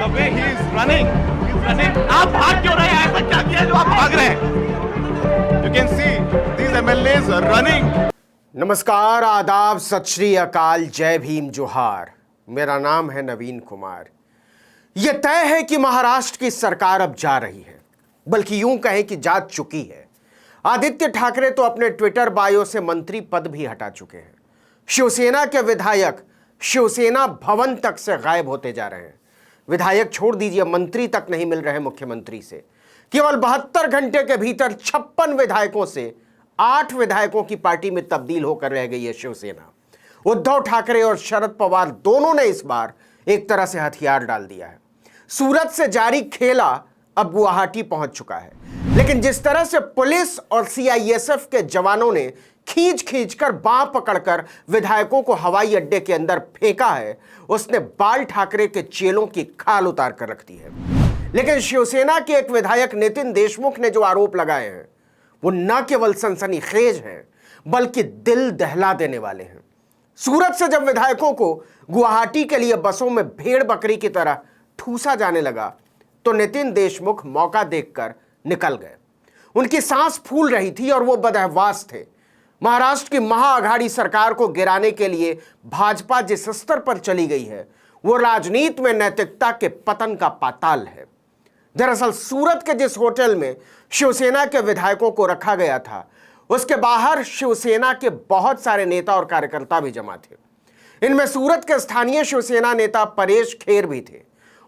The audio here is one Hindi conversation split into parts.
the way he is running, he's running. आप भाग क्यों रहे हैं? ऐसा क्या किया जो आप भाग रहे हैं? You can see these MLAs are running. नमस्कार, आदाब, सत श्री अकाल, जय भीम, जोहार। मेरा नाम है नवीन कुमार। यह तय है कि महाराष्ट्र की सरकार अब जा रही है, बल्कि यूं कहें कि जा चुकी है। आदित्य ठाकरे तो अपने ट्विटर बायो से मंत्री पद भी हटा चुके हैं। शिवसेना के विधायक शिवसेना भवन तक से गायब होते जा रहे हैं। विधायक छोड़ दीजिए, मंत्री तक नहीं मिल रहे मुख्यमंत्री से। केवल 72 घंटे के भीतर 56 विधायकों से 8 विधायकों की पार्टी में तब्दील होकर रह गई है शिवसेना। उद्धव ठाकरे और शरद पवार दोनों ने इस बार एक तरह से हथियार डाल दिया है। सूरत से जारी खेला अब गुवाहाटी पहुंच चुका है, लेकिन जिस तरह से पुलिस और सीआईएसएफ के जवानों ने खींच कर बांह पकड़कर विधायकों को हवाई अड्डे के अंदर फेंका है, उसने बाल ठाकरे के चेलों की खाल उतार कर रख दी है। लेकिन शिवसेना के एक विधायक नितिन देशमुख ने जो आरोप लगाए हैं वो न केवल सनसनीखेज हैं, बल्कि दिल दहला देने वाले हैं। सूरत से जब विधायकों को गुवाहाटी के लिए बसों में भेड़ बकरी की तरह ठूसा जाने लगा, तो नितिन देशमुख मौका देखकर निकल गए। उनकी सांस फूल रही थी और वो बदहवास थे। महाराष्ट्र की महाअघाड़ी सरकार को गिराने के लिए भाजपा जिस स्तर पर चली गई है, वो राजनीति में नैतिकता के पतन का पाताल है। दरअसल सूरत के जिस होटल में शिवसेना के विधायकों को रखा गया था, उसके बाहर शिवसेना के बहुत सारे नेता और कार्यकर्ता भी जमा थे। इनमें सूरत के स्थानीय शिवसेना नेता परेश खेर भी थे।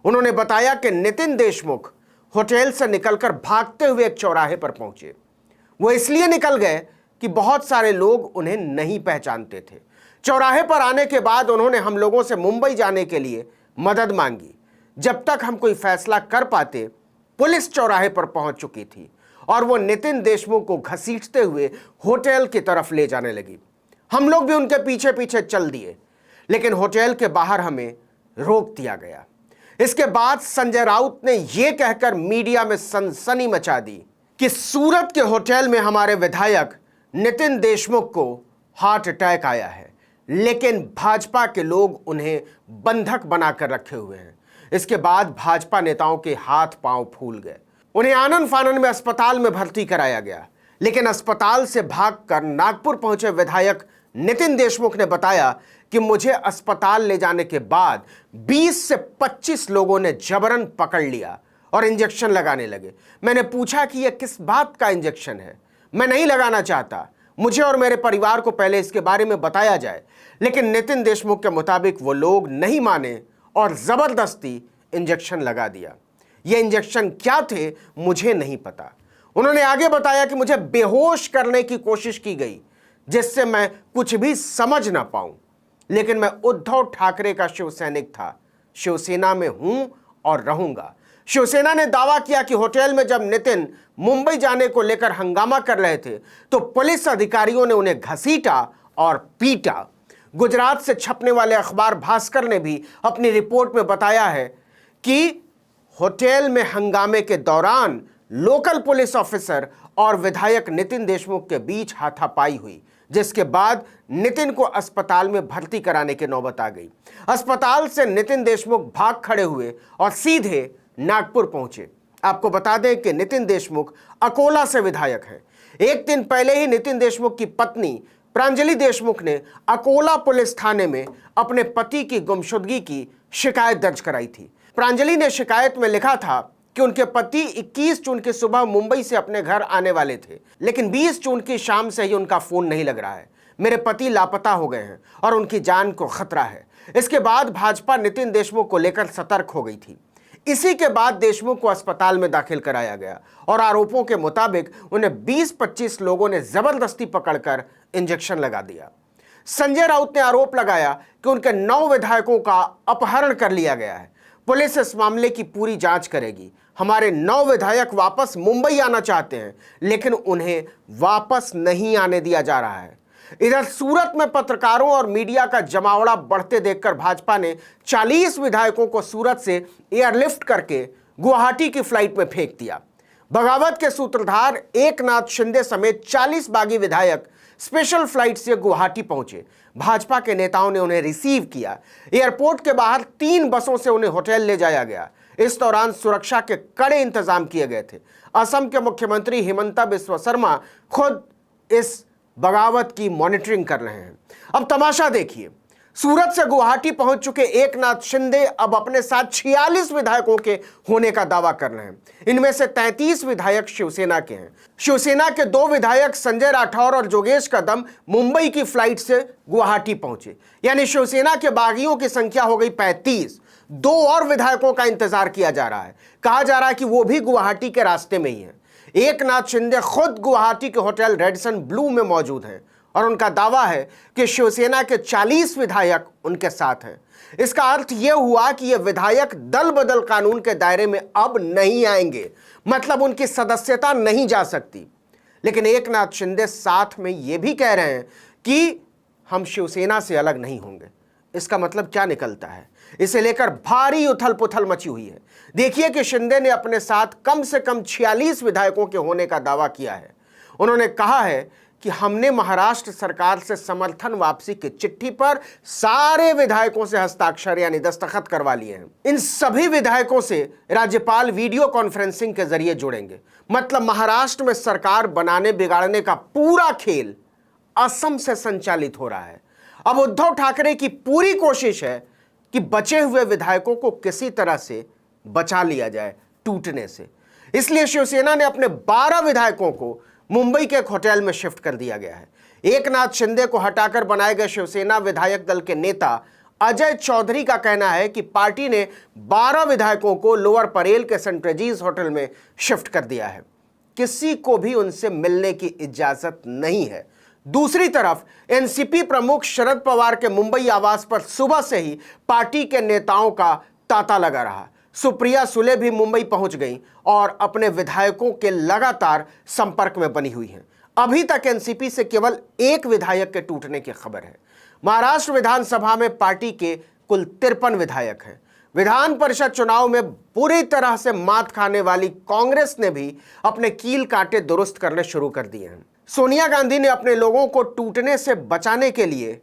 उन्होंने बताया कि नितिन देशमुख होटल से निकलकर भागते हुए एक चौराहे पर पहुंचे। वो इसलिए निकल गए कि बहुत सारे लोग उन्हें नहीं पहचानते थे। चौराहे पर आने के बाद उन्होंने हम लोगों से मुंबई जाने के लिए मदद मांगी। जब तक हम कोई फैसला कर पाते, पुलिस चौराहे पर पहुंच चुकी थी और वो नितिन देशमुख को घसीटते हुए होटल की तरफ ले जाने लगी। हम लोग भी उनके पीछे पीछे चल दिए, लेकिन होटल के बाहर हमें रोक दिया गया। इसके बाद संजय राउत ने यह कहकर मीडिया में सनसनी मचा दी कि सूरत के होटल में हमारे विधायक नितिन देशमुख को हार्ट अटैक आया है, लेकिन भाजपा के लोग उन्हें बंधक बनाकर रखे हुए हैं। इसके बाद भाजपा नेताओं के हाथ पांव फूल गए। उन्हें आनन फानन में अस्पताल में भर्ती कराया गया, लेकिन अस्पताल से भागकर नागपुर पहुंचे विधायक नितिन देशमुख ने बताया कि मुझे अस्पताल ले जाने के बाद 20 से 25 लोगों ने जबरन पकड़ लिया और इंजेक्शन लगाने लगे। मैंने पूछा कि यह किस बात का इंजेक्शन है। मैं नहीं लगाना चाहता, मुझे और मेरे परिवार को पहले इसके बारे में बताया जाए। लेकिन नितिन देशमुख के मुताबिक वो लोग नहीं माने और जबरदस्ती इंजेक्शन लगा दिया। ये इंजेक्शन क्या थे मुझे नहीं पता। उन्होंने आगे बताया कि मुझे बेहोश करने की कोशिश की गई, जिससे मैं कुछ भी समझ ना पाऊं। लेकिन मैं उद्धव ठाकरे का शिवसैनिक था, शिवसेना में हूं और रहूंगा। शिवसेना ने दावा किया कि होटल में जब नितिन मुंबई जाने को लेकर हंगामा कर रहे थे, तो पुलिस अधिकारियों ने उन्हें घसीटा और पीटा। गुजरात से छपने वाले अखबार भास्कर ने भी अपनी रिपोर्ट में बताया है कि होटल में हंगामे के दौरान लोकल पुलिस ऑफिसर और विधायक नितिन देशमुख के बीच हाथापाई हुई, जिसके बाद नितिन को अस्पताल में भर्ती कराने की नौबत आ गई। अस्पताल से नितिन देशमुख भाग खड़े हुए और सीधे नागपुर पहुंचे। आपको बता दें कि नितिन देशमुख अकोला से विधायक हैं। एक दिन पहले ही नितिन देशमुख की पत्नी प्रांजलि देशमुख ने अकोला पुलिस थाने में अपने पति की गुमशुदगी की शिकायत दर्ज कराई थी। प्रांजलि ने शिकायत में लिखा था कि उनके पति 21 जून की सुबह मुंबई से अपने घर आने वाले थे, लेकिन 20 जून की शाम से ही उनका फोन नहीं लग रहा है। मेरे पति लापता हो गए हैं और उनकी जान को खतरा है। इसके बाद भाजपा नितिन देशमुख को लेकर सतर्क हो गई थी। इसी के बाद देशमुख को अस्पताल में दाखिल कराया गया और आरोपों के मुताबिक उन्हें 20-25 लोगों ने जबरदस्ती पकड़कर इंजेक्शन लगा दिया। संजय राउत ने आरोप लगाया कि उनके 9 विधायकों का अपहरण कर लिया गया है। पुलिस इस मामले की पूरी जांच करेगी। हमारे 9 विधायक वापस मुंबई आना चाहते हैं, लेकिन उन्हें वापस नहीं आने दिया जा रहा है। इधर सूरत में पत्रकारों और मीडिया का जमावड़ा बढ़ते देखकर भाजपा ने 40 विधायकों को सूरत से एयरलिफ्ट करके गुवाहाटी की फ्लाइट में फेंक दिया। बगावत के सूत्रधार एकनाथ शिंदे समेत 40 बागी विधायक स्पेशल फ्लाइट से गुवाहाटी पहुंचे। भाजपा के नेताओं ने उन्हें रिसीव किया। एयरपोर्ट के बाहर 3 बसों से उन्हें होटल ले जाया गया। इस दौरान सुरक्षा के कड़े इंतजाम किए गए थे। असम के मुख्यमंत्री हिमंता बिस्वा शर्मा खुद इस बगावत की मॉनिटरिंग कर रहे हैं। अब तमाशा देखिए, सूरत से गुवाहाटी पहुंच चुके एकनाथ शिंदे अब अपने साथ 46 विधायकों के होने का दावा कर रहे हैं। इनमें से 33 विधायक शिवसेना के हैं। शिवसेना के 2 विधायक संजय राठौर और जोगेश कदम मुंबई की फ्लाइट से गुवाहाटी पहुंचे, यानी शिवसेना के बागियों की संख्या हो गई 35। 2 और विधायकों का इंतजार किया जा रहा है। कहा जा रहा है कि वो भी गुवाहाटी के रास्ते में ही है। एकनाथ शिंदे खुद गुवाहाटी के होटल रेडिसन ब्लू में मौजूद हैं और उनका दावा है कि शिवसेना के 40 विधायक उनके साथ हैं। इसका अर्थ यह हुआ कि ये विधायक दल बदल कानून के दायरे में अब नहीं आएंगे, मतलब उनकी सदस्यता नहीं जा सकती। लेकिन एकनाथ शिंदे साथ में यह भी कह रहे हैं कि हम शिवसेना से अलग नहीं होंगे। इसका मतलब क्या निकलता है? इसे लेकर भारी उथल पुथल मची हुई है। देखिए कि शिंदे ने अपने साथ कम से कम 46 विधायकों के होने का दावा किया है। उन्होंने कहा है कि हमने महाराष्ट्र सरकार से समर्थन वापसी की चिट्ठी पर सारे विधायकों से हस्ताक्षर यानी दस्तखत करवा लिए हैं। इन सभी विधायकों से राज्यपाल वीडियो कॉन्फ्रेंसिंग के जरिए जुड़ेंगे। मतलब महाराष्ट्र में सरकार बनाने बिगाड़ने का पूरा खेल असम से संचालित हो रहा है। अब उद्धव ठाकरे की पूरी कोशिश है कि बचे हुए विधायकों को किसी तरह से बचा लिया जाए टूटने से। इसलिए शिवसेना ने अपने 12 विधायकों को मुंबई के एक होटल में शिफ्ट कर दिया गया है। एकनाथ शिंदे को हटाकर बनाए गए शिवसेना विधायक दल के नेता अजय चौधरी का कहना है कि पार्टी ने 12 विधायकों को लोअर परेल के सेंट रेजीज होटल में शिफ्ट कर दिया है। किसी को भी उनसे मिलने की इजाजत नहीं है। दूसरी तरफ एनसीपी प्रमुख शरद पवार के मुंबई आवास पर सुबह से ही पार्टी के नेताओं का तांता लगा रहा। सुप्रिया सुले भी मुंबई पहुंच गई और अपने विधायकों के लगातार संपर्क में बनी हुई हैं। अभी तक एनसीपी से केवल 1 विधायक के टूटने की खबर है। महाराष्ट्र विधानसभा में पार्टी के कुल 53 विधायक हैं। विधान परिषद चुनाव में बुरी तरह से मात खाने वाली कांग्रेस ने भी अपने कील कांटे दुरुस्त करने शुरू कर दिए हैं। सोनिया गांधी ने अपने लोगों को टूटने से बचाने के लिए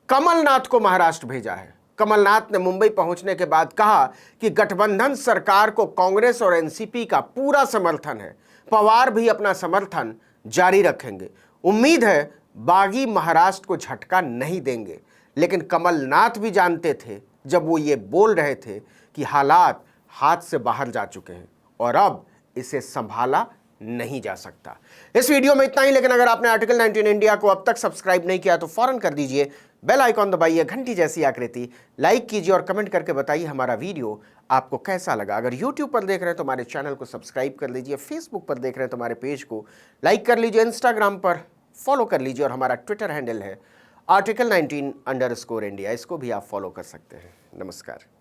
कमलनाथ को महाराष्ट्र भेजा है। कमलनाथ ने मुंबई पहुंचने के बाद कहा कि गठबंधन सरकार को कांग्रेस और एनसीपी का पूरा समर्थन है। पवार भी अपना समर्थन जारी रखेंगे। उम्मीद है बागी महाराष्ट्र को झटका नहीं देंगे। लेकिन कमलनाथ भी जानते थे जब वो ये बोल रहे थे कि हालात हाथ से बाहर जा चुके हैं और अब इसे संभाला नहीं जा सकता। इस वीडियो में इतना ही, लेकिन अगर आपने आर्टिकल 19 इंडिया को अब तक सब्सक्राइब नहीं किया तो फौरन कर दीजिए। बेल आइकॉन दबाइए, घंटी जैसी आकृति, लाइक कीजिए और कमेंट करके बताइए हमारा वीडियो आपको कैसा लगा। अगर यूट्यूब पर देख रहे हैं तो हमारे चैनल को सब्सक्राइब कर लीजिए, फेसबुक पर देख रहे हैं तो हमारे पेज को लाइक कर लीजिए, इंस्टाग्राम पर फॉलो कर लीजिए और हमारा ट्विटर हैंडल है article19_India। इसको भी आप फॉलो कर सकते हैं। नमस्कार।